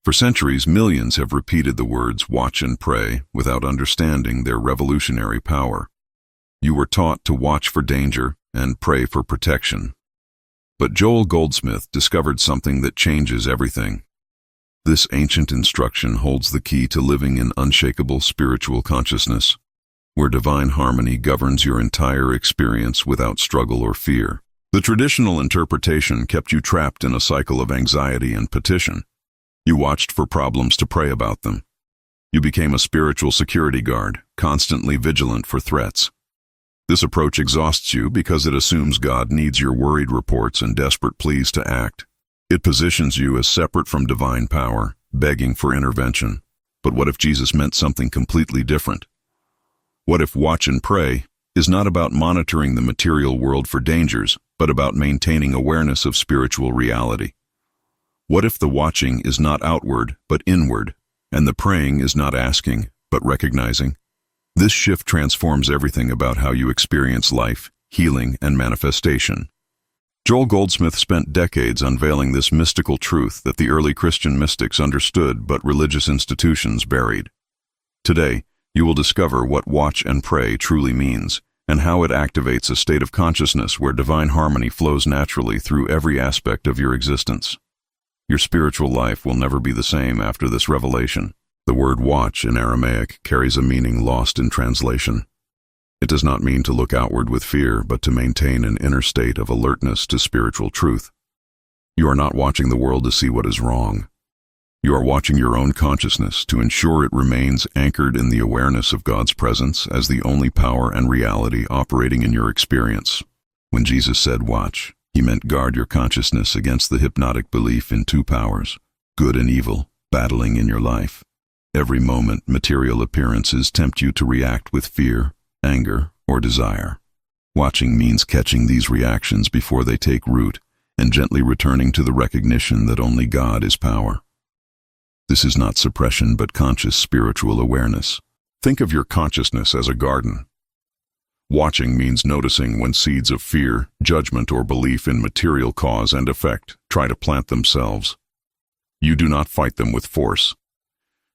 For centuries, millions have repeated the words watch and pray without understanding their revolutionary power. You were taught to watch for danger and pray for protection. But S Goldsmith discovered something that changes everything. This ancient instruction holds the key to living in unshakable spiritual consciousness, where divine harmony governs your entire experience without struggle or fear. The traditional interpretation kept you trapped in a cycle of anxiety and petition. You watched for problems to pray about them. You became a spiritual security guard, constantly vigilant for threats. This approach exhausts you because it assumes God needs your worried reports and desperate pleas to act. It positions you as separate from divine power, begging for intervention. But what if Jesus meant something completely different? What if watch and pray is not about monitoring the material world for dangers, but about maintaining awareness of spiritual reality? What if the watching is not outward, but inward, and the praying is not asking, but recognizing? This shift transforms everything about how you experience life, healing, and manifestation. S Goldsmith spent decades unveiling this mystical truth that the early Christian mystics understood but religious institutions buried. Today, you will discover what watch and pray truly means, and how it activates a state of consciousness where divine harmony flows naturally through every aspect of your existence. Your spiritual life will never be the same after this revelation. The word watch in Aramaic carries a meaning lost in translation. It does not mean to look outward with fear, but to maintain an inner state of alertness to spiritual truth. You are not watching the world to see what is wrong. You are watching your own consciousness to ensure it remains anchored in the awareness of God's presence as the only power and reality operating in your experience. When Jesus said watch, he meant guard your consciousness against the hypnotic belief in two powers, good and evil, battling in your life. Every moment, material appearances tempt you to react with fear, anger, or desire. Watching means catching these reactions before they take root and gently returning to the recognition that only God is power. This is not suppression but conscious spiritual awareness. Think of your consciousness as a garden. Watching means noticing when seeds of fear, judgment, or belief in material cause and effect try to plant themselves. You do not fight them with force.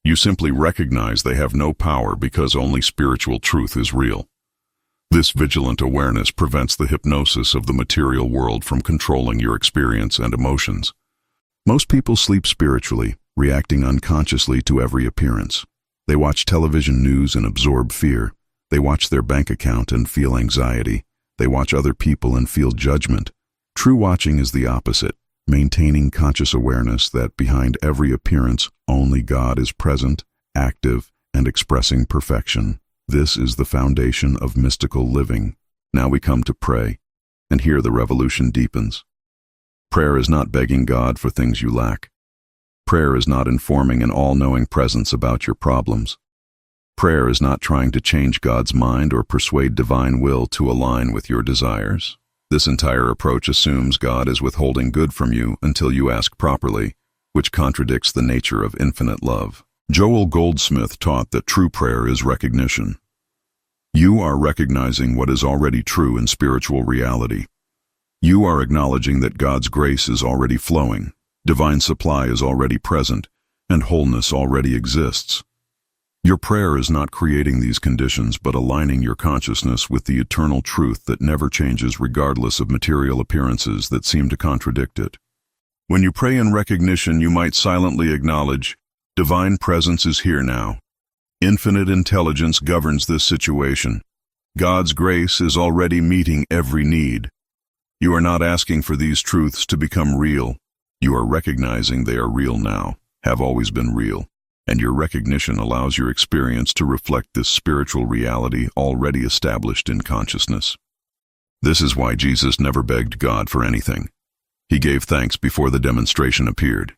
You simply recognize they have no power because only spiritual truth is real. This vigilant awareness prevents the hypnosis of the material world from controlling your experience and emotions. Most people sleep spiritually, reacting unconsciously to every appearance. They watch television news and absorb fear. They watch their bank account and feel anxiety. They watch other people and feel judgment. True watching is the opposite, maintaining conscious awareness that behind every appearance, only God is present, active, and expressing perfection. This is the foundation of mystical living. Now we come to pray, and here the revolution deepens. Prayer is not begging God for things you lack. Prayer is not informing an all-knowing presence about your problems. Prayer is not trying to change God's mind or persuade divine will to align with your desires. This entire approach assumes God is withholding good from you until you ask properly, which contradicts the nature of infinite love. S Goldsmith taught that true prayer is recognition. You are recognizing what is already true in spiritual reality. You are acknowledging that God's grace is already flowing, divine supply is already present, and wholeness already exists. Your prayer is not creating these conditions but aligning your consciousness with the eternal truth that never changes regardless of material appearances that seem to contradict it. When you pray in recognition, you might silently acknowledge, divine presence is here now. Infinite intelligence governs this situation. God's grace is already meeting every need. You are not asking for these truths to become real. You are recognizing they are real now, have always been real. And your recognition allows your experience to reflect this spiritual reality already established in consciousness. This is why Jesus never begged God for anything. He gave thanks before the demonstration appeared.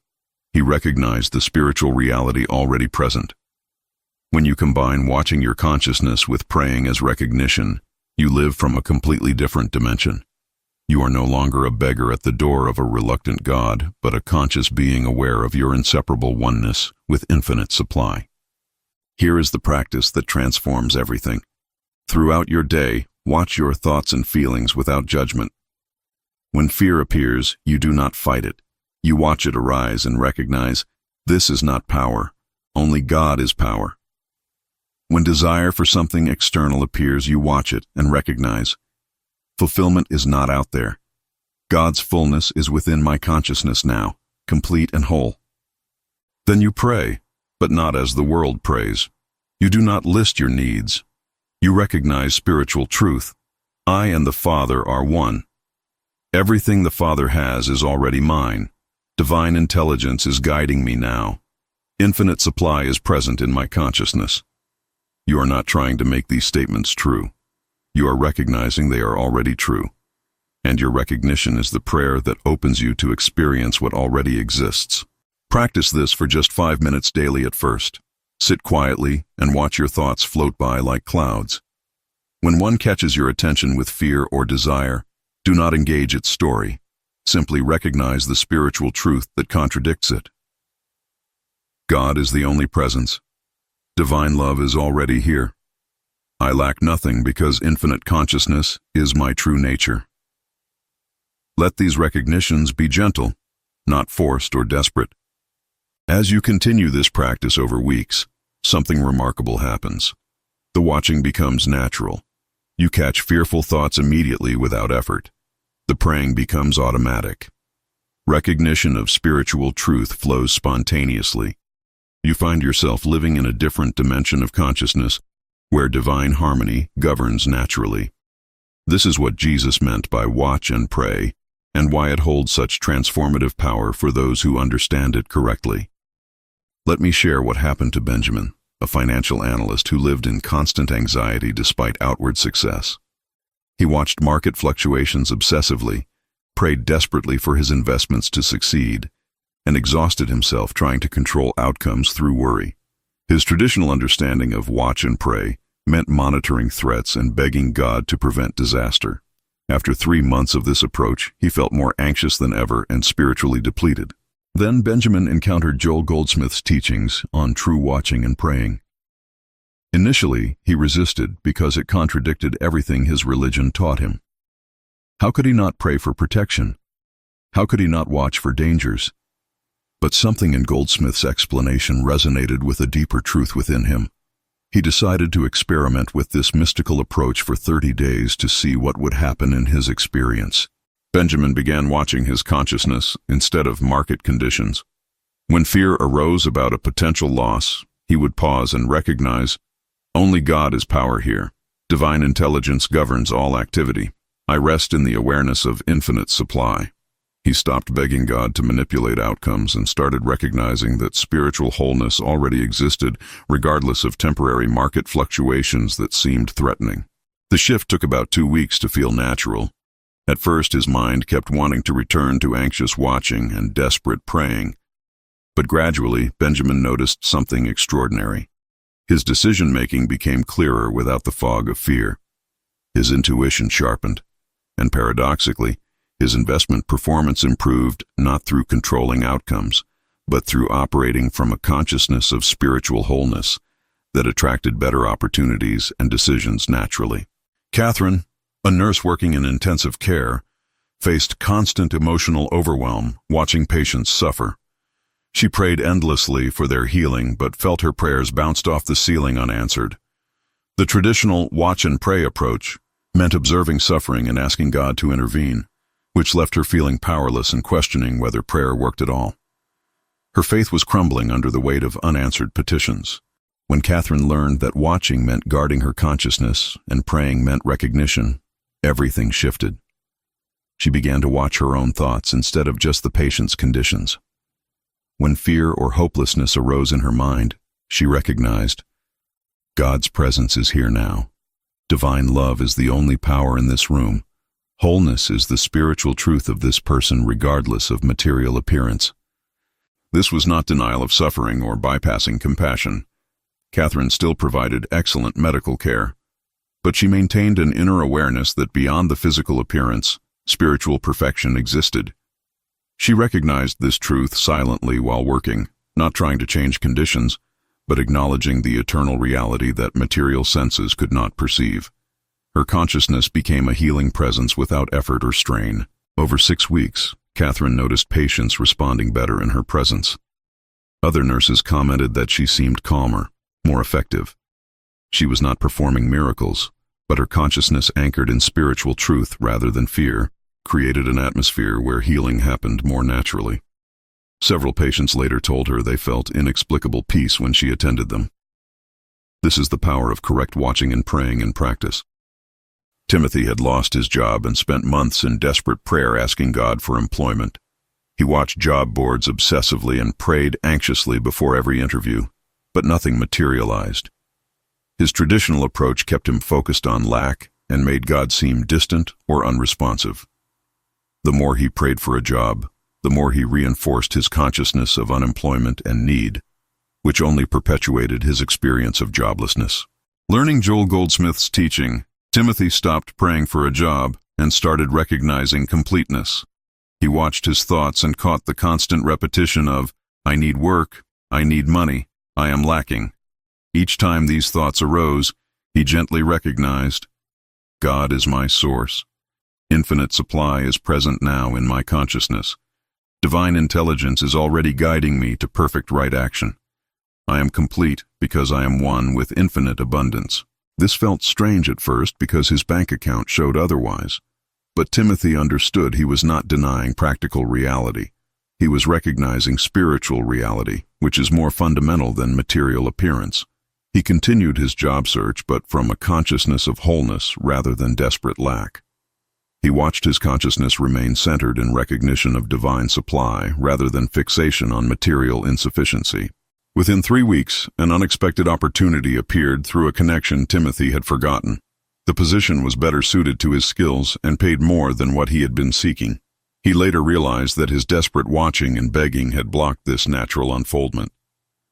He recognized the spiritual reality already present. When you combine watching your consciousness with praying as recognition, you live from a completely different dimension. You are no longer a beggar at the door of a reluctant God, but a conscious being aware of your inseparable oneness with infinite supply. Here is the practice that transforms everything. Throughout your day, watch your thoughts and feelings without judgment. When fear appears, you do not fight it. You watch it arise and recognize, This is not power. Only God is power. When desire for something external appears, you watch it and recognize, fulfillment is not out there. God's fullness is within my consciousness now, complete and whole. Then you pray, but not as the world prays. You do not list your needs. You recognize spiritual truth. I and the Father are one. Everything the Father has is already mine. Divine intelligence is guiding me now. Infinite supply is present in my consciousness. You are not trying to make these statements true. You are recognizing they are already true. And your recognition is the prayer that opens you to experience what already exists. Practice this for just 5 minutes daily at first. Sit quietly and watch your thoughts float by like clouds. When one catches your attention with fear or desire, do not engage its story. Simply recognize the spiritual truth that contradicts it. God is the only presence. Divine love is already here. I lack nothing because infinite consciousness is my true nature. Let these recognitions be gentle, not forced or desperate. As you continue this practice over weeks, something remarkable happens. The watching becomes natural. You catch fearful thoughts immediately without effort. The praying becomes automatic. Recognition of spiritual truth flows spontaneously. You find yourself living in a different dimension of consciousness where divine harmony governs naturally. This is what Jesus meant by watch and pray, and why it holds such transformative power for those who understand it correctly. Let me share what happened to Benjamin, a financial analyst who lived in constant anxiety despite outward success. He watched market fluctuations obsessively, prayed desperately for his investments to succeed, and exhausted himself trying to control outcomes through worry. His traditional understanding of watch and pray meant monitoring threats and begging God to prevent disaster. After 3 months of this approach, he felt more anxious than ever and spiritually depleted. Then Benjamin encountered Joel Goldsmith's teachings on true watching and praying. Initially, he resisted because it contradicted everything his religion taught him. How could he not pray for protection? How could he not watch for dangers? But something in Goldsmith's explanation resonated with a deeper truth within him. He decided to experiment with this mystical approach for 30 days to see what would happen in his experience. Benjamin began watching his consciousness instead of market conditions. When fear arose about a potential loss, he would pause and recognize, only God is power here. Divine intelligence governs all activity. I rest in the awareness of infinite supply. He stopped begging God to manipulate outcomes and started recognizing that spiritual wholeness already existed, regardless of temporary market fluctuations that seemed threatening. The shift took about 2 weeks to feel natural. At first, his mind kept wanting to return to anxious watching and desperate praying. But gradually, Benjamin noticed something extraordinary. His decision-making became clearer without the fog of fear. His intuition sharpened, and paradoxically, his investment performance improved not through controlling outcomes, but through operating from a consciousness of spiritual wholeness that attracted better opportunities and decisions naturally. Catherine, a nurse working in intensive care, faced constant emotional overwhelm watching patients suffer. She prayed endlessly for their healing, but felt her prayers bounced off the ceiling unanswered. The traditional watch and pray approach meant observing suffering and asking God to intervene, which left her feeling powerless and questioning whether prayer worked at all. Her faith was crumbling under the weight of unanswered petitions. When Catherine learned that watching meant guarding her consciousness and praying meant recognition, everything shifted. She began to watch her own thoughts instead of just the patient's conditions. When fear or hopelessness arose in her mind, she recognized, God's presence is here now. Divine love is the only power in this room. Wholeness is the spiritual truth of this person regardless of material appearance. This was not denial of suffering or bypassing compassion. Catherine still provided excellent medical care, but she maintained an inner awareness that beyond the physical appearance, spiritual perfection existed. She recognized this truth silently while working, not trying to change conditions, but acknowledging the eternal reality that material senses could not perceive. Her consciousness became a healing presence without effort or strain. Over 6 weeks, Catherine noticed patients responding better in her presence. Other nurses commented that she seemed calmer, more effective. She was not performing miracles, but her consciousness anchored in spiritual truth rather than fear created an atmosphere where healing happened more naturally. Several patients later told her they felt inexplicable peace when she attended them. This is the power of correct watching and praying in practice. Timothy had lost his job and spent months in desperate prayer asking God for employment. He watched job boards obsessively and prayed anxiously before every interview, but nothing materialized. His traditional approach kept him focused on lack and made God seem distant or unresponsive. The more he prayed for a job, the more he reinforced his consciousness of unemployment and need, which only perpetuated his experience of joblessness. Learning Joel Goldsmith's teaching, Timothy stopped praying for a job and started recognizing completeness. He watched his thoughts and caught the constant repetition of, "I need work, I need money, I am lacking." Each time these thoughts arose, he gently recognized, "God is my source. Infinite supply is present now in my consciousness. Divine intelligence is already guiding me to perfect right action. I am complete because I am one with infinite abundance." This felt strange at first because his bank account showed otherwise. But Timothy understood he was not denying practical reality. He was recognizing spiritual reality, which is more fundamental than material appearance. He continued his job search, but from a consciousness of wholeness rather than desperate lack. He watched his consciousness remain centered in recognition of divine supply rather than fixation on material insufficiency. Within 3 weeks, an unexpected opportunity appeared through a connection Timothy had forgotten. The position was better suited to his skills and paid more than what he had been seeking. He later realized that his desperate watching and begging had blocked this natural unfoldment.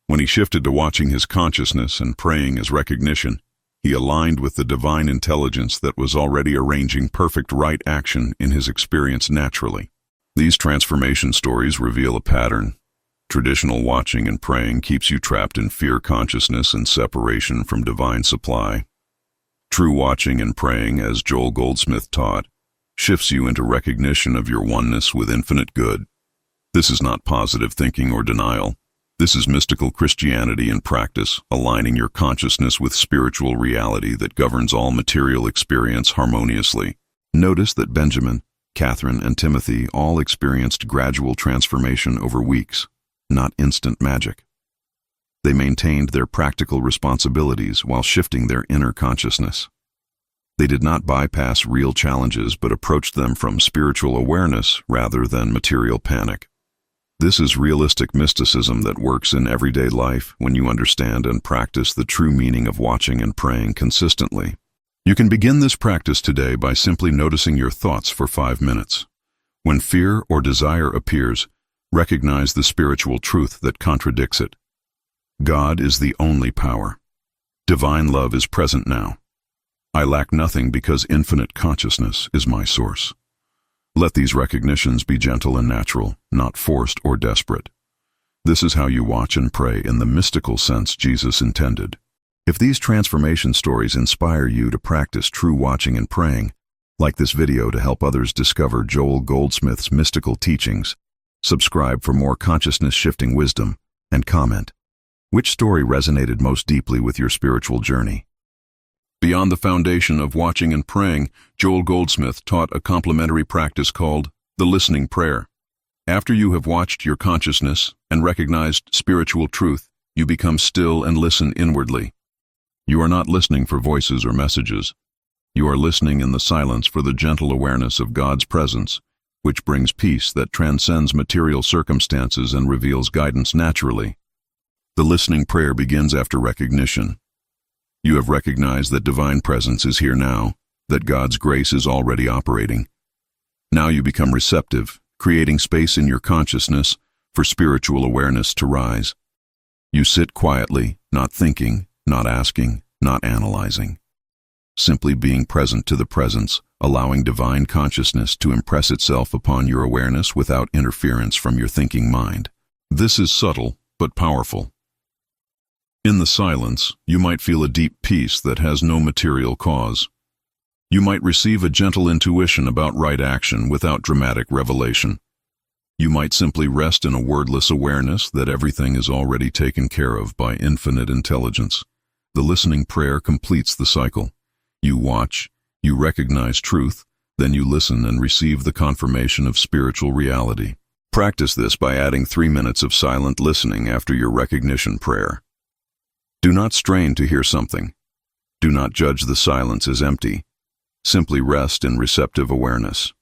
When he shifted to watching his consciousness and praying as recognition, he aligned with the divine intelligence that was already arranging perfect right action in his experience naturally. These transformation stories reveal a pattern. Traditional watching and praying keeps you trapped in fear consciousness and separation from divine supply. True watching and praying, as Joel Goldsmith taught, shifts you into recognition of your oneness with infinite good. This is not positive thinking or denial. This is mystical Christianity in practice, aligning your consciousness with spiritual reality that governs all material experience harmoniously. Notice that Benjamin, Catherine, and Timothy all experienced gradual transformation over weeks, not instant magic. They maintained their practical responsibilities while shifting their inner consciousness. They did not bypass real challenges but approached them from spiritual awareness rather than material panic. This is realistic mysticism that works in everyday life when you understand and practice the true meaning of watching and praying consistently. You can begin this practice today by simply noticing your thoughts for 5 minutes. When fear or desire appears, recognize the spiritual truth that contradicts it. God is the only power. Divine love is present now. I lack nothing because infinite consciousness is my source. Let these recognitions be gentle and natural, not forced or desperate. This is how you watch and pray in the mystical sense Jesus intended. If these transformation stories inspire you to practice true watching and praying, like this video to help others discover Joel Goldsmith's mystical teachings, subscribe for more consciousness-shifting wisdom, and comment. Which story resonated most deeply with your spiritual journey? Beyond the foundation of watching and praying, Joel Goldsmith taught a complementary practice called the listening prayer. After you have watched your consciousness and recognized spiritual truth, you become still and listen inwardly. You are not listening for voices or messages. You are listening in the silence for the gentle awareness of God's presence, which brings peace that transcends material circumstances and reveals guidance naturally. The listening prayer begins after recognition. You have recognized that divine presence is here now, that God's grace is already operating. Now you become receptive, creating space in your consciousness for spiritual awareness to rise. You sit quietly, not thinking, not asking, not analyzing. Simply being present to the presence, allowing divine consciousness to impress itself upon your awareness without interference from your thinking mind. This is subtle, but powerful. In the silence, you might feel a deep peace that has no material cause. You might receive a gentle intuition about right action without dramatic revelation. You might simply rest in a wordless awareness that everything is already taken care of by infinite intelligence. The listening prayer completes the cycle. You watch, you recognize truth, then you listen and receive the confirmation of spiritual reality. Practice this by adding 3 minutes of silent listening after your recognition prayer. Do not strain to hear something. Do not judge the silence as empty. Simply rest in receptive awareness.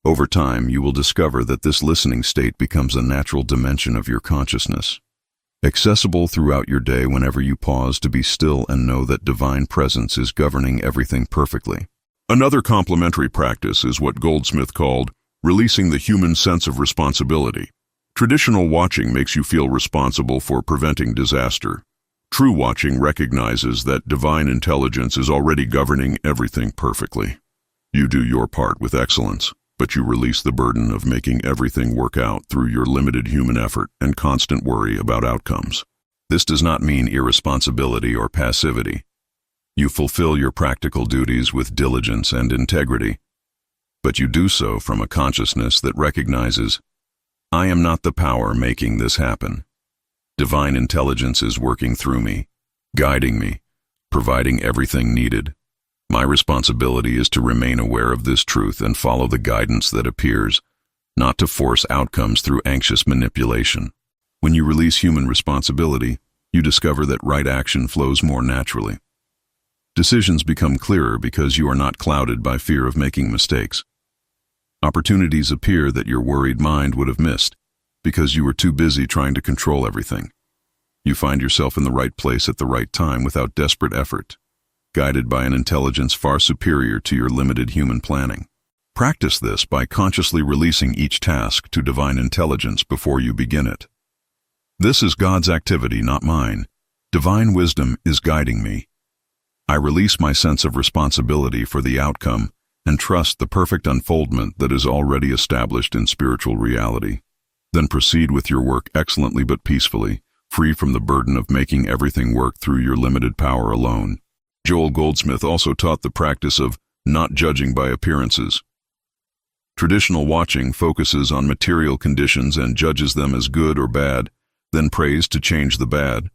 Over time, you will discover that this listening state becomes a natural dimension of your consciousness, accessible throughout your day whenever you pause to be still and know that divine presence is governing everything perfectly. Another complementary practice is what Goldsmith called releasing the human sense of responsibility. Traditional watching makes you feel responsible for preventing disaster. True watching recognizes that divine intelligence is already governing everything perfectly. You do your part with excellence, but you release the burden of making everything work out through your limited human effort and constant worry about outcomes. This does not mean irresponsibility or passivity. You fulfill your practical duties with diligence and integrity, but you do so from a consciousness that recognizes, I am not the power making this happen. Divine intelligence is working through me, guiding me, providing everything needed. My responsibility is to remain aware of this truth and follow the guidance that appears, not to force outcomes through anxious manipulation. When you release human responsibility, you discover that right action flows more naturally. Decisions become clearer because you are not clouded by fear of making mistakes. Opportunities appear that your worried mind would have missed because you were too busy trying to control everything. You find yourself in the right place at the right time without desperate effort, guided by an intelligence far superior to your limited human planning. Practice this by consciously releasing each task to divine intelligence before you begin it. This is God's activity, not mine. Divine wisdom is guiding me. I release my sense of responsibility for the outcome and trust the perfect unfoldment that is already established in spiritual reality. Then proceed with your work excellently but peacefully, free from the burden of making everything work through your limited power alone. Joel Goldsmith also taught the practice of not judging by appearances. Traditional watching focuses on material conditions and judges them as good or bad, then prays to change the bad.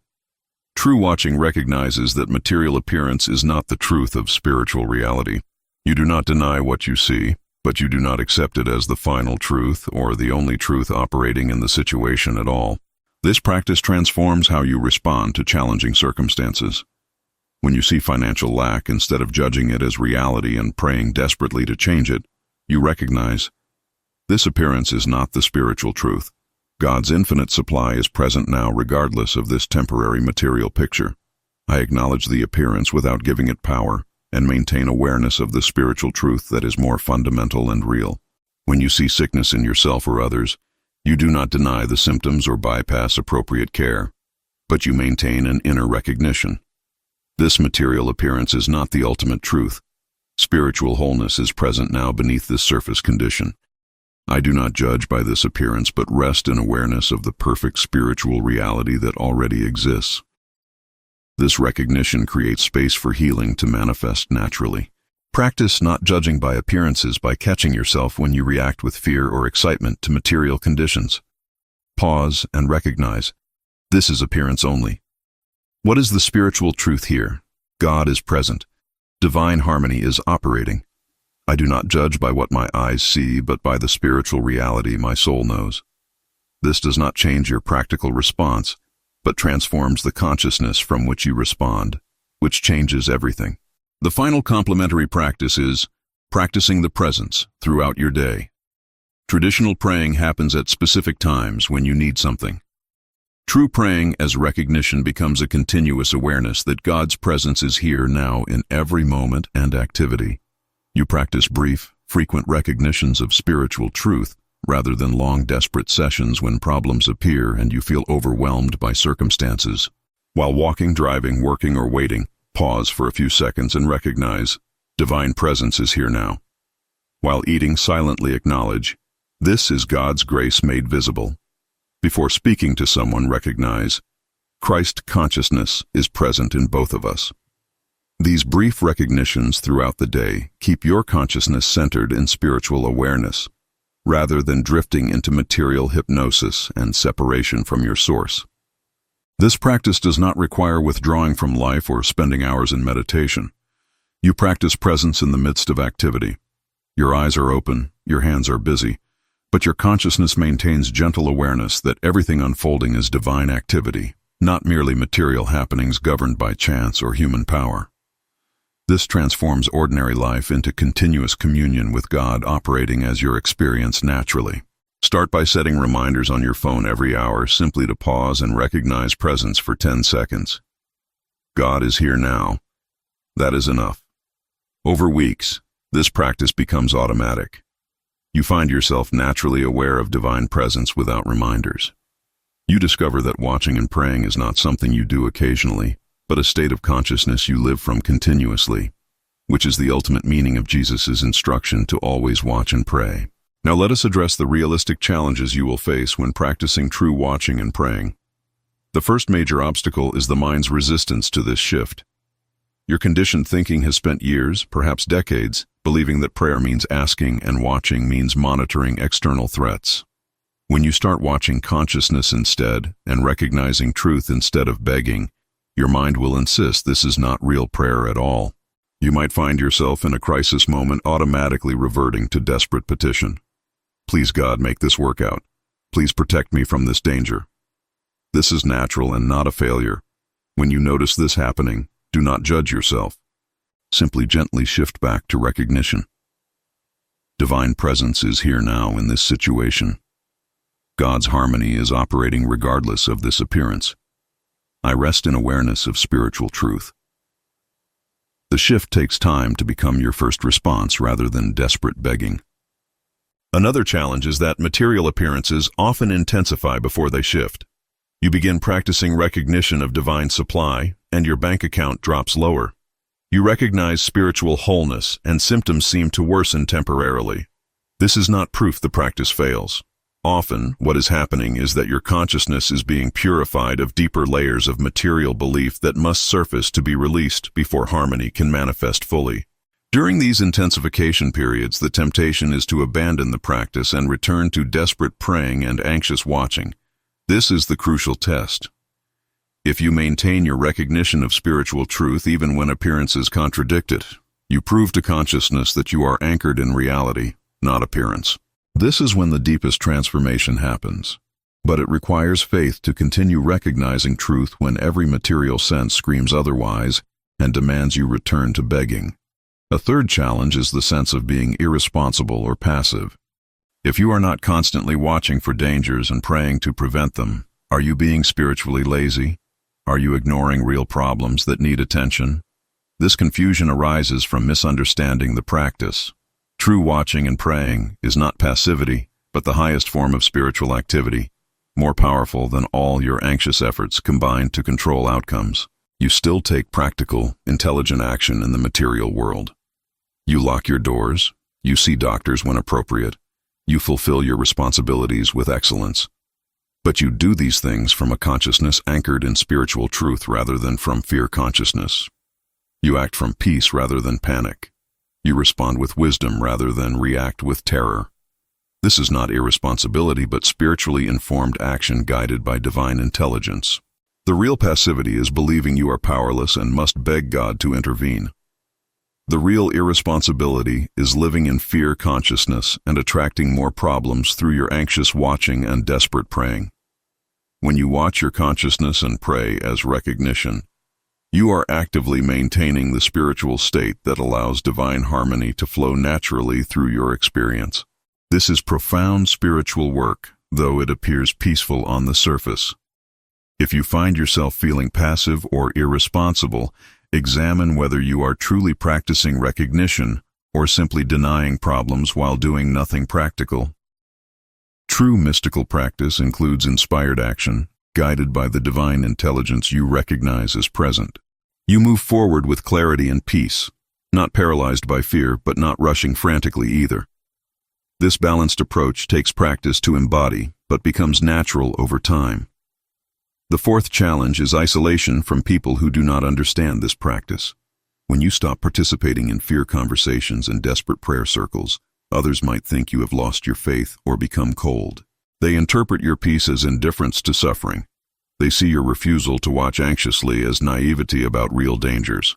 True watching recognizes that material appearance is not the truth of spiritual reality. You do not deny what you see, but you do not accept it as the final truth or the only truth operating in the situation at all. This practice transforms how you respond to challenging circumstances. When you see financial lack, instead of judging it as reality and praying desperately to change it, you recognize, this appearance is not the spiritual truth. God's infinite supply is present now regardless of this temporary material picture. I acknowledge the appearance without giving it power and maintain awareness of the spiritual truth that is more fundamental and real. When you see sickness in yourself or others, you do not deny the symptoms or bypass appropriate care, but you maintain an inner recognition. This material appearance is not the ultimate truth. Spiritual wholeness is present now beneath this surface condition. I do not judge by this appearance, but rest in awareness of the perfect spiritual reality that already exists. This recognition creates space for healing to manifest naturally. Practice not judging by appearances by catching yourself when you react with fear or excitement to material conditions. Pause and recognize, this is appearance only. What is the spiritual truth here? God is present. Divine harmony is operating. I do not judge by what my eyes see, but by the spiritual reality my soul knows. This does not change your practical response, but transforms the consciousness from which you respond, which changes everything. The final complementary practice is practicing the presence throughout your day. Traditional praying happens at specific times when you need something. True praying as recognition becomes a continuous awareness that God's presence is here now in every moment and activity. You practice brief, frequent recognitions of spiritual truth rather than long, desperate sessions when problems appear and you feel overwhelmed by circumstances. While walking, driving, working, or waiting, pause for a few seconds and recognize, divine presence is here now. While eating, silently acknowledge, this is God's grace made visible. Before speaking to someone, recognize, Christ consciousness is present in both of us. These brief recognitions throughout the day keep your consciousness centered in spiritual awareness. rather than drifting into material hypnosis and separation from your source. This practice does not require withdrawing from life or spending hours in meditation. You practice presence in the midst of activity. Your eyes are open, your hands are busy, but your consciousness maintains gentle awareness that everything unfolding is divine activity, not merely material happenings governed by chance or human power. This transforms ordinary life into continuous communion with God operating as your experience naturally. Start by setting reminders on your phone every hour simply to pause and recognize presence for 10 seconds. God is here now. That is enough. Over weeks, this practice becomes automatic. You find yourself naturally aware of divine presence without reminders. You discover that watching and praying is not something you do occasionally, but a state of consciousness you live from continuously, which is the ultimate meaning of Jesus' instruction to always watch and pray. Now let us address the realistic challenges you will face when practicing true watching and praying. The first major obstacle is the mind's resistance to this shift. Your conditioned thinking has spent years, perhaps decades, believing that prayer means asking and watching means monitoring external threats. When you start watching consciousness instead and recognizing truth instead of begging, your mind will insist this is not real prayer at all. You might find yourself in a crisis moment automatically reverting to desperate petition. Please God, make this work out. Please protect me from this danger. This is natural and not a failure. When you notice this happening, do not judge yourself. Simply gently shift back to recognition. Divine presence is here now in this situation. God's harmony is operating regardless of this appearance. I rest in awareness of spiritual truth. The shift takes time to become your first response rather than desperate begging. Another challenge is that material appearances often intensify before they shift. You begin practicing recognition of divine supply, and your bank account drops lower. You recognize spiritual wholeness, and symptoms seem to worsen temporarily. This is not proof the practice fails. Often, what is happening is that your consciousness is being purified of deeper layers of material belief that must surface to be released before harmony can manifest fully. During these intensification periods, the temptation is to abandon the practice and return to desperate praying and anxious watching. This is the crucial test. If you maintain your recognition of spiritual truth even when appearances contradict it, you prove to consciousness that you are anchored in reality, not appearance. This is when the deepest transformation happens. But it requires faith to continue recognizing truth when every material sense screams otherwise and demands you return to begging. A third challenge is the sense of being irresponsible or passive. If you are not constantly watching for dangers and praying to prevent them, are you being spiritually lazy? Are you ignoring real problems that need attention? This confusion arises from misunderstanding the practice. True watching and praying is not passivity, but the highest form of spiritual activity, more powerful than all your anxious efforts combined to control outcomes. You still take practical, intelligent action in the material world. You lock your doors, you see doctors when appropriate, you fulfill your responsibilities with excellence. But you do these things from a consciousness anchored in spiritual truth rather than from fear consciousness. You act from peace rather than panic. You respond with wisdom rather than react with terror. This is not irresponsibility but spiritually informed action guided by divine intelligence. The real passivity is believing you are powerless and must beg God to intervene. The real irresponsibility is living in fear consciousness and attracting more problems through your anxious watching and desperate praying. When you watch your consciousness and pray as recognition, you are actively maintaining the spiritual state that allows divine harmony to flow naturally through your experience. This is profound spiritual work, though it appears peaceful on the surface. If you find yourself feeling passive or irresponsible, examine whether you are truly practicing recognition or simply denying problems while doing nothing practical. True mystical practice includes inspired action, guided by the divine intelligence you recognize as present. You move forward with clarity and peace, not paralyzed by fear, but not rushing frantically either. This balanced approach takes practice to embody, but becomes natural over time. The fourth challenge is isolation from people who do not understand this practice. When you stop participating in fear conversations and desperate prayer circles, others might think you have lost your faith or become cold. They interpret your peace as indifference to suffering. They see your refusal to watch anxiously as naivety about real dangers.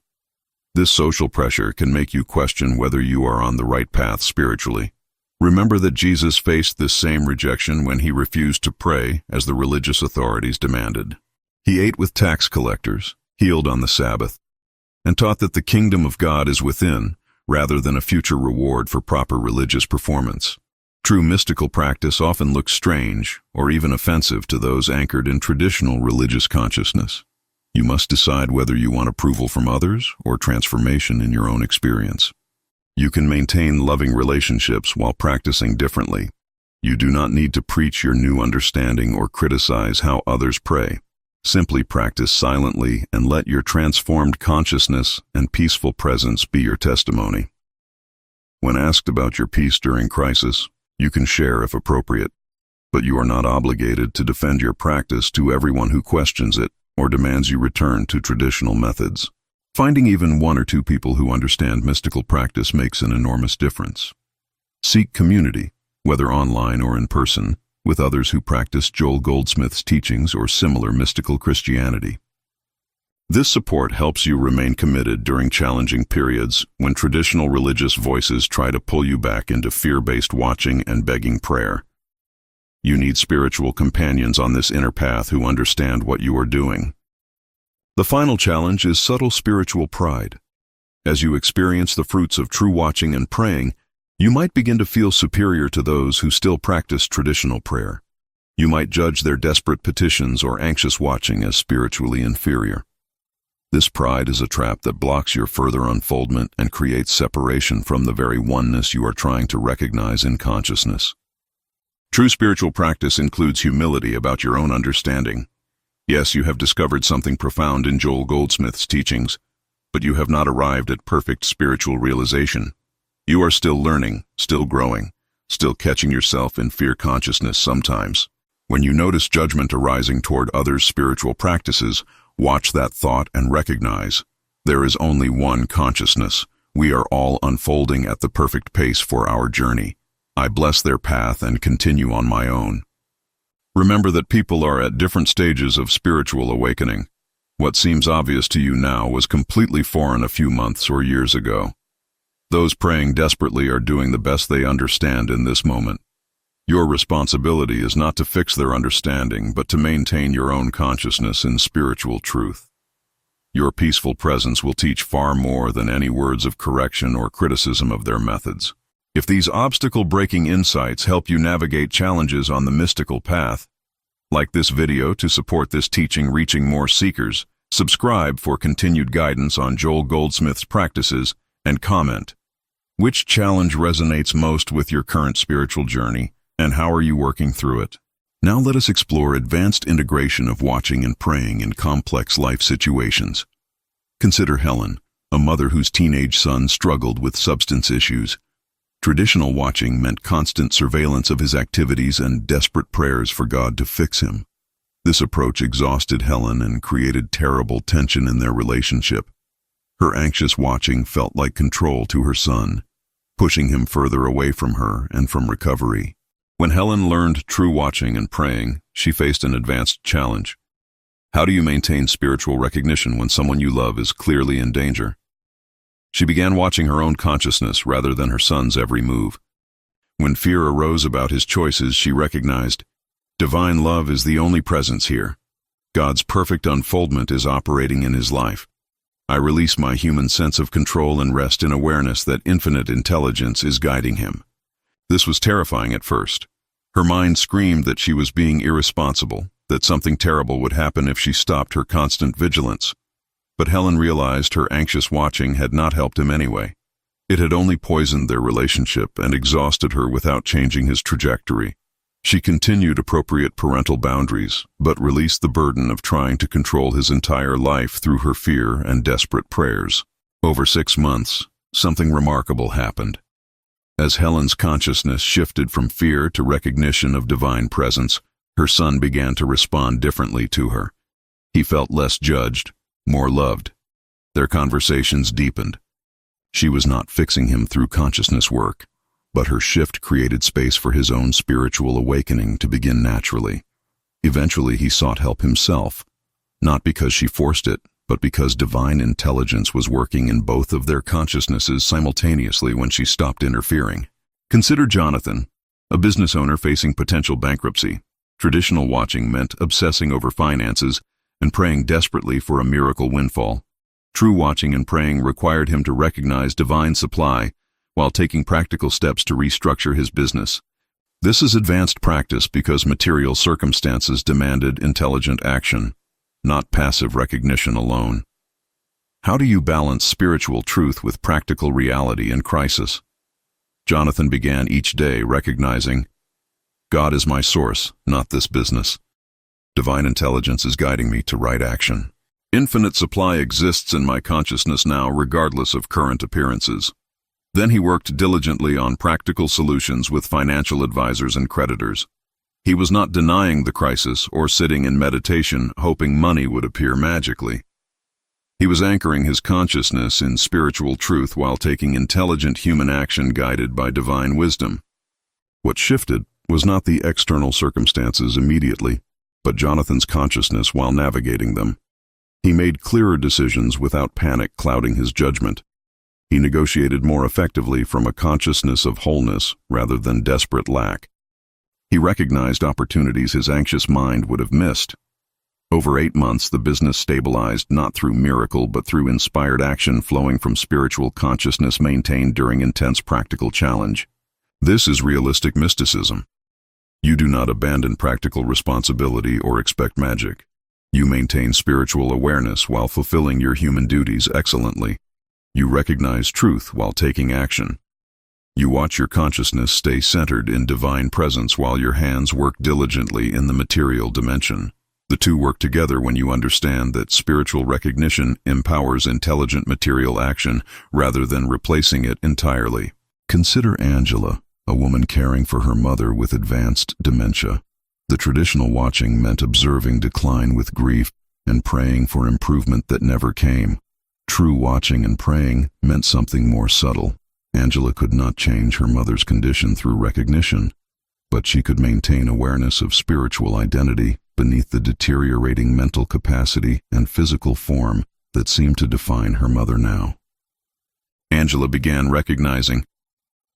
This social pressure can make you question whether you are on the right path spiritually. Remember that Jesus faced this same rejection when he refused to pray as the religious authorities demanded. He ate with tax collectors, healed on the Sabbath, and taught that the kingdom of God is within, rather than a future reward for proper religious performance. True mystical practice often looks strange or even offensive to those anchored in traditional religious consciousness. You must decide whether you want approval from others or transformation in your own experience. You can maintain loving relationships while practicing differently. You do not need to preach your new understanding or criticize how others pray. Simply practice silently and let your transformed consciousness and peaceful presence be your testimony. When asked about your peace during crisis, you can share if appropriate, but you are not obligated to defend your practice to everyone who questions it or demands you return to traditional methods. Finding even one or two people who understand mystical practice makes an enormous difference. Seek community, whether online or in person, with others who practice Joel Goldsmith's teachings or similar mystical Christianity. This support helps you remain committed during challenging periods when traditional religious voices try to pull you back into fear-based watching and begging prayer. You need spiritual companions on this inner path who understand what you are doing. The final challenge is subtle spiritual pride. As you experience the fruits of true watching and praying, you might begin to feel superior to those who still practice traditional prayer. You might judge their desperate petitions or anxious watching as spiritually inferior. This pride is a trap that blocks your further unfoldment and creates separation from the very oneness you are trying to recognize in consciousness. True spiritual practice includes humility about your own understanding. Yes, you have discovered something profound in Joel Goldsmith's teachings, but you have not arrived at perfect spiritual realization. You are still learning, still growing, still catching yourself in fear consciousness sometimes. When you notice judgment arising toward others' spiritual practices, watch that thought and recognize, there is only one consciousness. We are all unfolding at the perfect pace for our journey. I bless their path and continue on my own. Remember that people are at different stages of spiritual awakening. What seems obvious to you now was completely foreign a few months or years ago. Those praying desperately are doing the best they understand in this moment. Your responsibility is not to fix their understanding, but to maintain your own consciousness in spiritual truth. Your peaceful presence will teach far more than any words of correction or criticism of their methods. If these obstacle-breaking insights help you navigate challenges on the mystical path, like this video to support this teaching reaching more seekers, subscribe for continued guidance on Joel Goldsmith's practices, and comment. Which challenge resonates most with your current spiritual journey, and how are you working through it? Now let us explore advanced integration of watching and praying in complex life situations. Consider Helen, a mother whose teenage son struggled with substance issues. Traditional watching meant constant surveillance of his activities and desperate prayers for God to fix him. This approach exhausted Helen and created terrible tension in their relationship. Her anxious watching felt like control to her son, pushing him further away from her and from recovery. When Helen learned true watching and praying, she faced an advanced challenge. How do you maintain spiritual recognition when someone you love is clearly in danger? She began watching her own consciousness rather than her son's every move. When fear arose about his choices, she recognized, divine love is the only presence here. God's perfect unfoldment is operating in his life. I release my human sense of control and rest in awareness that infinite intelligence is guiding him. This was terrifying at first. Her mind screamed that she was being irresponsible, that something terrible would happen if she stopped her constant vigilance. But Helen realized her anxious watching had not helped him anyway. It had only poisoned their relationship and exhausted her without changing his trajectory. She continued appropriate parental boundaries, but released the burden of trying to control his entire life through her fear and desperate prayers. Over 6 months, something remarkable happened. As Helen's consciousness shifted from fear to recognition of divine presence, her son began to respond differently to her. He felt less judged, more loved. Their conversations deepened. She was not fixing him through consciousness work. but her shift created space for his own spiritual awakening to begin naturally. Eventually, he sought help himself, not because she forced it, but because divine intelligence was working in both of their consciousnesses simultaneously when she stopped interfering. Consider Jonathan, a business owner facing potential bankruptcy. Traditional watching meant obsessing over finances and praying desperately for a miracle windfall. True watching and praying required him to recognize divine supply while taking practical steps to restructure his business. This is advanced practice because material circumstances demanded intelligent action, not passive recognition alone. How do you balance spiritual truth with practical reality in crisis? Jonathan began each day recognizing, God is my source, not this business. Divine intelligence is guiding me to right action. Infinite supply exists in my consciousness now regardless of current appearances. Then he worked diligently on practical solutions with financial advisors and creditors. He was not denying the crisis or sitting in meditation hoping money would appear magically. He was anchoring his consciousness in spiritual truth while taking intelligent human action guided by divine wisdom. What shifted was not the external circumstances immediately, but Jonathan's consciousness while navigating them. He made clearer decisions without panic clouding his judgment. He negotiated more effectively from a consciousness of wholeness rather than desperate lack. He recognized opportunities his anxious mind would have missed. Over 8 months, the business stabilized not through miracle but through inspired action flowing from spiritual consciousness maintained during intense practical challenge. This is realistic mysticism. You do not abandon practical responsibility or expect magic. You maintain spiritual awareness while fulfilling your human duties excellently. You recognize truth while taking action. You watch your consciousness stay centered in divine presence while your hands work diligently in the material dimension. The two work together when you understand that spiritual recognition empowers intelligent material action rather than replacing it entirely. Consider Angela, a woman caring for her mother with advanced dementia. The traditional watching meant observing decline with grief and praying for improvement that never came. True watching and praying meant something more subtle. Angela could not change her mother's condition through recognition, but she could maintain awareness of spiritual identity beneath the deteriorating mental capacity and physical form that seemed to define her mother now. Angela began recognizing,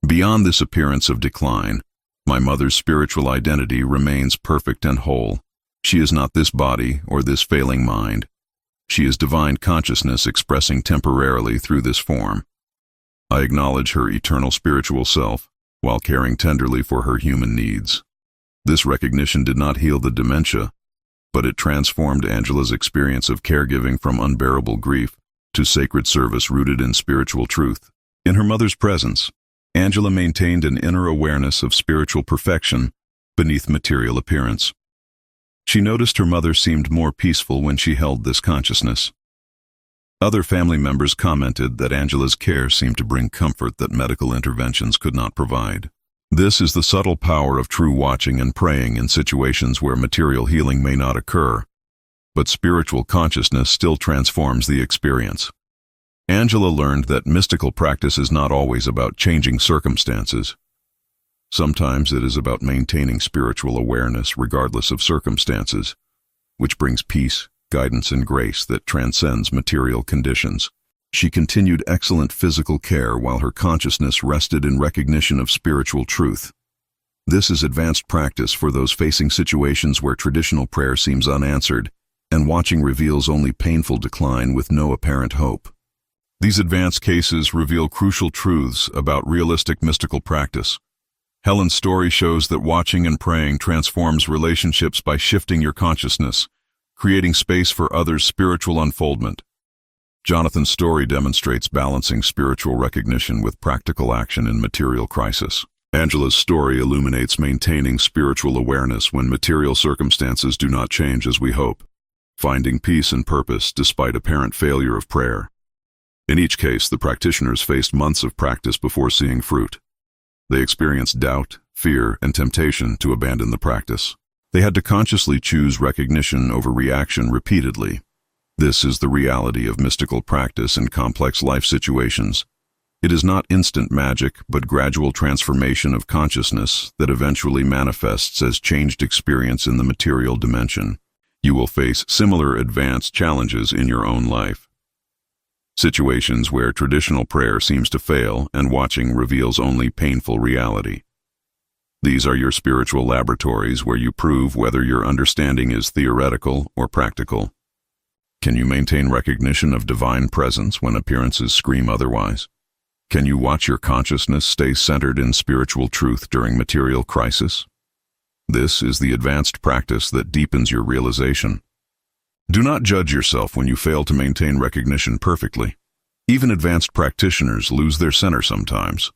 beyond this appearance of decline, my mother's spiritual identity remains perfect and whole. She is not this body or this failing mind. She is divine consciousness expressing temporarily through this form. I acknowledge her eternal spiritual self while caring tenderly for her human needs. This recognition did not heal the dementia, but it transformed Angela's experience of caregiving from unbearable grief to sacred service rooted in spiritual truth. In her mother's presence, Angela maintained an inner awareness of spiritual perfection beneath material appearance. She noticed her mother seemed more peaceful when she held this consciousness. Other family members commented that Angela's care seemed to bring comfort that medical interventions could not provide. This is the subtle power of true watching and praying in situations where material healing may not occur, but spiritual consciousness still transforms the experience. Angela learned that mystical practice is not always about changing circumstances. Sometimes it is about maintaining spiritual awareness regardless of circumstances, which brings peace, guidance, and grace that transcends material conditions. She continued excellent physical care while her consciousness rested in recognition of spiritual truth. This is advanced practice for those facing situations where traditional prayer seems unanswered, and watching reveals only painful decline with no apparent hope. These advanced cases reveal crucial truths about realistic mystical practice. Helen's story shows that watching and praying transforms relationships by shifting your consciousness, creating space for others' spiritual unfoldment. Jonathan's story demonstrates balancing spiritual recognition with practical action in material crisis. Angela's story illuminates maintaining spiritual awareness when material circumstances do not change as we hope, finding peace and purpose despite apparent failure of prayer. In each case, the practitioners faced months of practice before seeing fruit. They experienced doubt, fear, and temptation to abandon the practice. They had to consciously choose recognition over reaction repeatedly. This is the reality of mystical practice in complex life situations. It is not instant magic, but gradual transformation of consciousness that eventually manifests as changed experience in the material dimension. You will face similar advanced challenges in your own life. Situations where traditional prayer seems to fail and watching reveals only painful reality. These are your spiritual laboratories where you prove whether your understanding is theoretical or practical. Can you maintain recognition of divine presence when appearances scream otherwise? Can you watch your consciousness stay centered in spiritual truth during material crisis? This is the advanced practice that deepens your realization. Do not judge yourself when you fail to maintain recognition perfectly. Even advanced practitioners lose their center sometimes.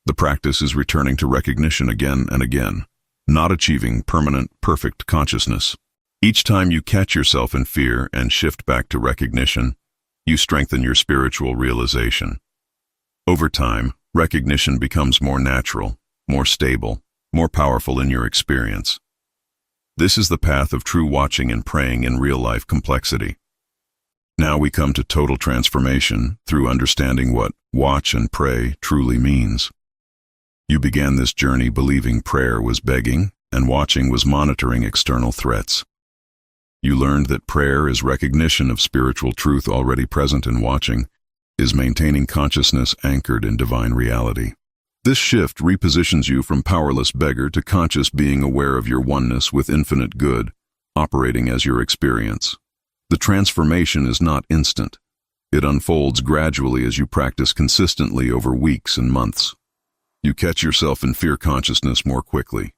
The practice is returning to recognition again and again, not achieving permanent, perfect consciousness. Each time you catch yourself in fear and shift back to recognition, you strengthen your spiritual realization. Over time, recognition becomes more natural, more stable, more powerful in your experience. This is the path of true watching and praying in real-life complexity. Now we come to total transformation through understanding what watch and pray truly means. You began this journey believing prayer was begging and watching was monitoring external threats. You learned that prayer is recognition of spiritual truth already present in watching, is maintaining consciousness anchored in divine reality. This shift repositions you from powerless beggar to conscious being aware of your oneness with infinite good, operating as your experience. The transformation is not instant. It unfolds gradually as you practice consistently over weeks and months. You catch yourself in fear consciousness more quickly.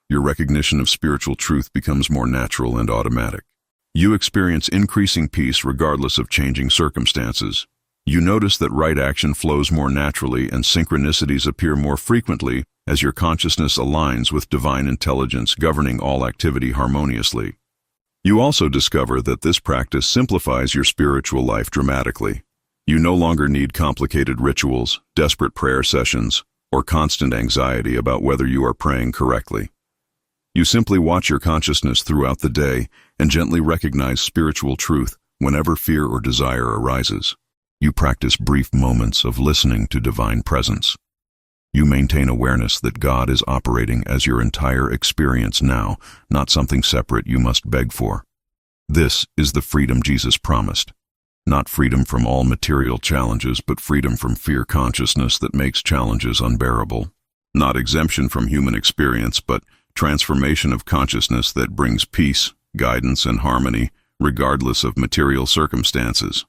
Your recognition of spiritual truth becomes more natural and automatic. You experience increasing peace regardless of changing circumstances. You notice that right action flows more naturally and synchronicities appear more frequently as your consciousness aligns with divine intelligence governing all activity harmoniously. You also discover that this practice simplifies your spiritual life dramatically. You no longer need complicated rituals, desperate prayer sessions, or constant anxiety about whether you are praying correctly. You simply watch your consciousness throughout the day and gently recognize spiritual truth whenever fear or desire arises. You practice brief moments of listening to divine presence. You maintain awareness that God is operating as your entire experience now, not something separate you must beg for. This is the freedom Jesus promised. Not freedom from all material challenges, but freedom from fear consciousness that makes challenges unbearable. Not exemption from human experience, but transformation of consciousness that brings peace, guidance, and harmony, regardless of material circumstances.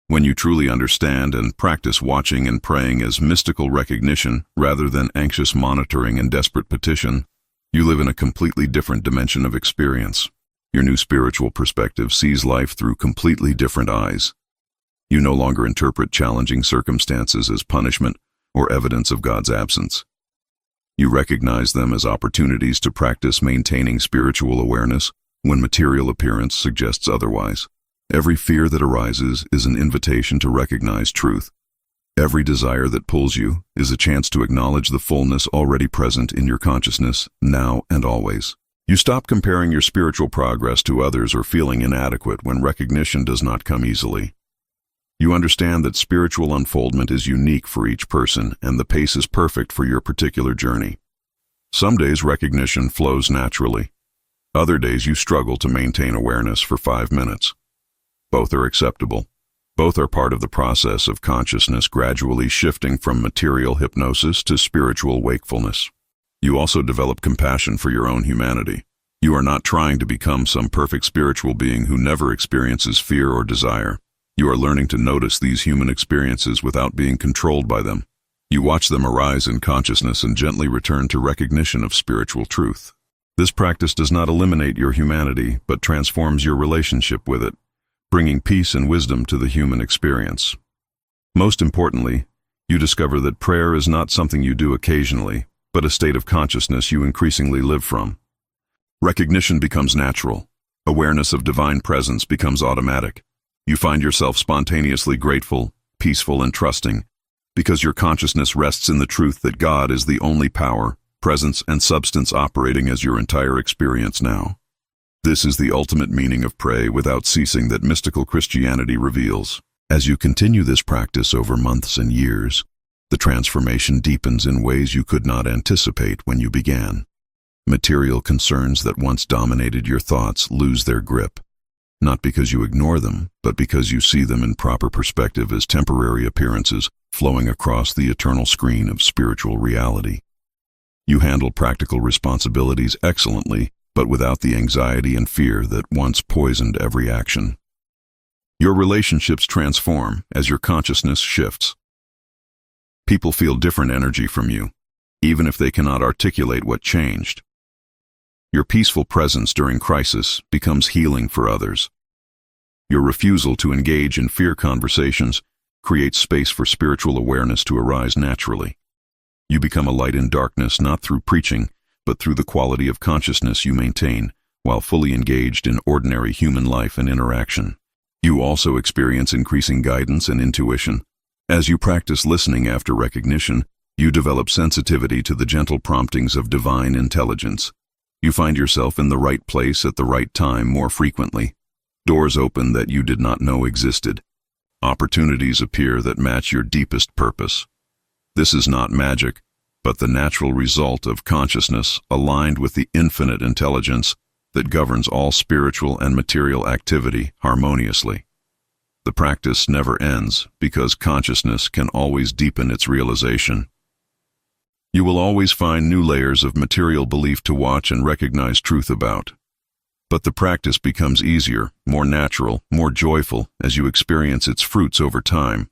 When you truly understand and practice watching and praying as mystical recognition rather than anxious monitoring and desperate petition, you live in a completely different dimension of experience. Your new spiritual perspective sees life through completely different eyes. You no longer interpret challenging circumstances as punishment or evidence of God's absence. You recognize them as opportunities to practice maintaining spiritual awareness when material appearance suggests otherwise. Every fear that arises is an invitation to recognize truth. Every desire that pulls you is a chance to acknowledge the fullness already present in your consciousness, now and always. You stop comparing your spiritual progress to others or feeling inadequate when recognition does not come easily. You understand that spiritual unfoldment is unique for each person and the pace is perfect for your particular journey. Some days recognition flows naturally. Other days you struggle to maintain awareness for 5 minutes. Both are acceptable. Both are part of the process of consciousness gradually shifting from material hypnosis to spiritual wakefulness. You also develop compassion for your own humanity. You are not trying to become some perfect spiritual being who never experiences fear or desire. You are learning to notice these human experiences without being controlled by them. You watch them arise in consciousness and gently return to recognition of spiritual truth. This practice does not eliminate your humanity, but transforms your relationship with it, bringing peace and wisdom to the human experience. Most importantly, you discover that prayer is not something you do occasionally, but a state of consciousness you increasingly live from. Recognition becomes natural. Awareness of divine presence becomes automatic. You find yourself spontaneously grateful, peaceful, and trusting, because your consciousness rests in the truth that God is the only power, presence, and substance operating as your entire experience now. This is the ultimate meaning of pray without ceasing that mystical Christianity reveals. As you continue this practice over months and years, The transformation deepens in ways you could not anticipate when you began. Material concerns that once dominated your thoughts lose their grip, not because you ignore them, but because you see them in proper perspective as temporary appearances flowing across the eternal screen of spiritual reality. You handle practical responsibilities excellently, but without the anxiety and fear that once poisoned every action. Your relationships transform as your consciousness shifts. People feel different energy from you, even if they cannot articulate what changed. Your peaceful presence during crisis becomes healing for others. Your refusal to engage in fear conversations creates space for spiritual awareness to arise naturally. You become a light in darkness not through preaching, but through the quality of consciousness you maintain while fully engaged in ordinary human life and interaction. You also experience increasing guidance and intuition. As you practice listening after recognition, you develop sensitivity to the gentle promptings of divine intelligence. You find yourself in the right place at the right time more frequently. Doors open that you did not know existed. Opportunities appear that match your deepest purpose. This is not magic, but the natural result of consciousness aligned with the infinite intelligence that governs all spiritual and material activity harmoniously. The practice never ends because consciousness can always deepen its realization. You will always find new layers of material belief to watch and recognize truth about. But the practice becomes easier, more natural, more joyful as you experience its fruits over time.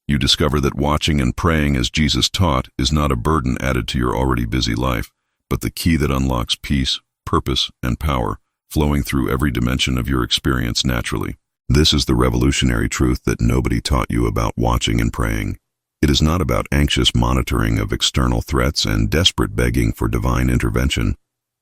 You discover that watching and praying as Jesus taught is not a burden added to your already busy life, but the key that unlocks peace, purpose, and power flowing through every dimension of your experience naturally. This is the revolutionary truth that nobody taught you about watching and praying. It is not about anxious monitoring of external threats and desperate begging for divine intervention.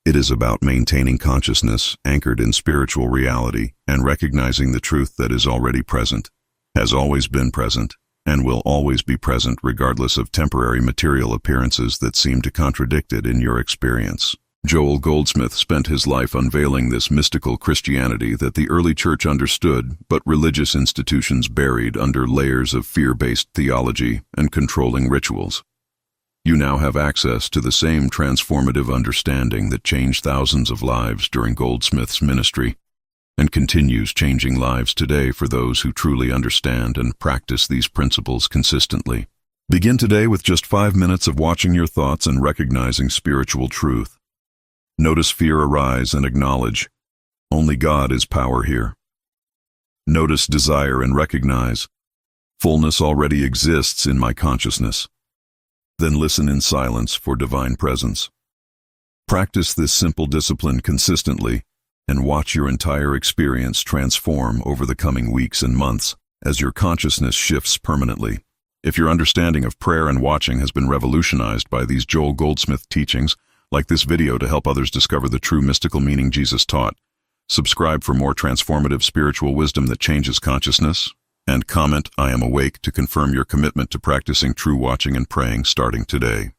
It is about maintaining consciousness anchored in spiritual reality and recognizing the truth that is already present, has always been present, and will always be present regardless of temporary material appearances that seem to contradict it in your experience. S Goldsmith spent his life unveiling this mystical Christianity that the early church understood, but religious institutions buried under layers of fear-based theology and controlling rituals. You now have access to the same transformative understanding that changed thousands of lives during Goldsmith's ministry, and continues changing lives today for those who truly understand and practice these principles consistently. Begin today with just 5 minutes of watching your thoughts and recognizing spiritual truth. Notice fear arise and acknowledge, only God is power here. Notice desire and recognize, fullness already exists in my consciousness. Then listen in silence for divine presence. Practice this simple discipline consistently and watch your entire experience transform over the coming weeks and months as your consciousness shifts permanently. If your understanding of prayer and watching has been revolutionized by these S Goldsmith teachings, like this video to help others discover the true mystical meaning Jesus taught. Subscribe for more transformative spiritual wisdom that changes consciousness, and comment "I am awake" to confirm your commitment to practicing true watching and praying starting today.